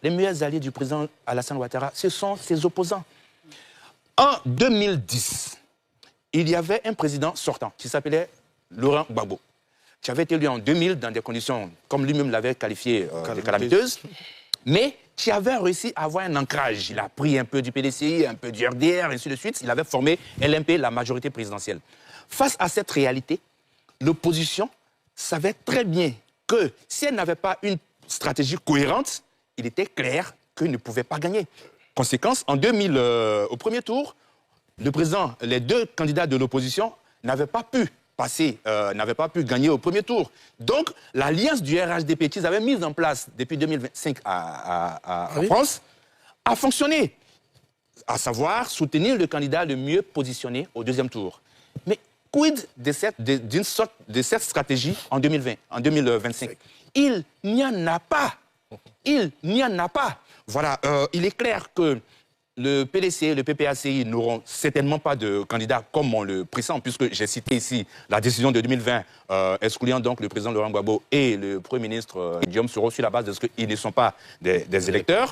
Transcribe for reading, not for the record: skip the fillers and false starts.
Les meilleurs alliés du président Alassane Ouattara, ce sont ses opposants. En 2010, il y avait un président sortant qui s'appelait Laurent Gbagbo, qui avait été élu en 2000 dans des conditions, comme lui-même l'avait qualifié, de calamiteuses, mais qui avait réussi à avoir un ancrage. Il a pris un peu du PDCI, un peu du RDR, et ainsi de suite. Il avait formé LMP, la majorité présidentielle. Face à cette réalité, l'opposition savait très bien que si elle n'avait pas une stratégie cohérente, il était clair qu'il ne pouvait pas gagner. Conséquence, en 2000, au premier tour, les deux candidats de l'opposition n'avaient pas pu passer, n'avaient pas pu gagner au premier tour. Donc, l'alliance du RHDP qu'ils avaient mise en place depuis 2025 en France a fonctionné, à savoir soutenir le candidat le mieux positionné au deuxième tour. Mais quid de cette stratégie en 2025? Il n'y en a pas. Il n'y en a pas. Voilà, il est clair que le PDC et le PPACI n'auront certainement pas de candidat comme on le pressent, puisque j'ai cité ici la décision de 2020, excluant donc le président Laurent Gbagbo et le Premier ministre Guillaume Soro sur la base de ce qu'ils ne sont pas des électeurs.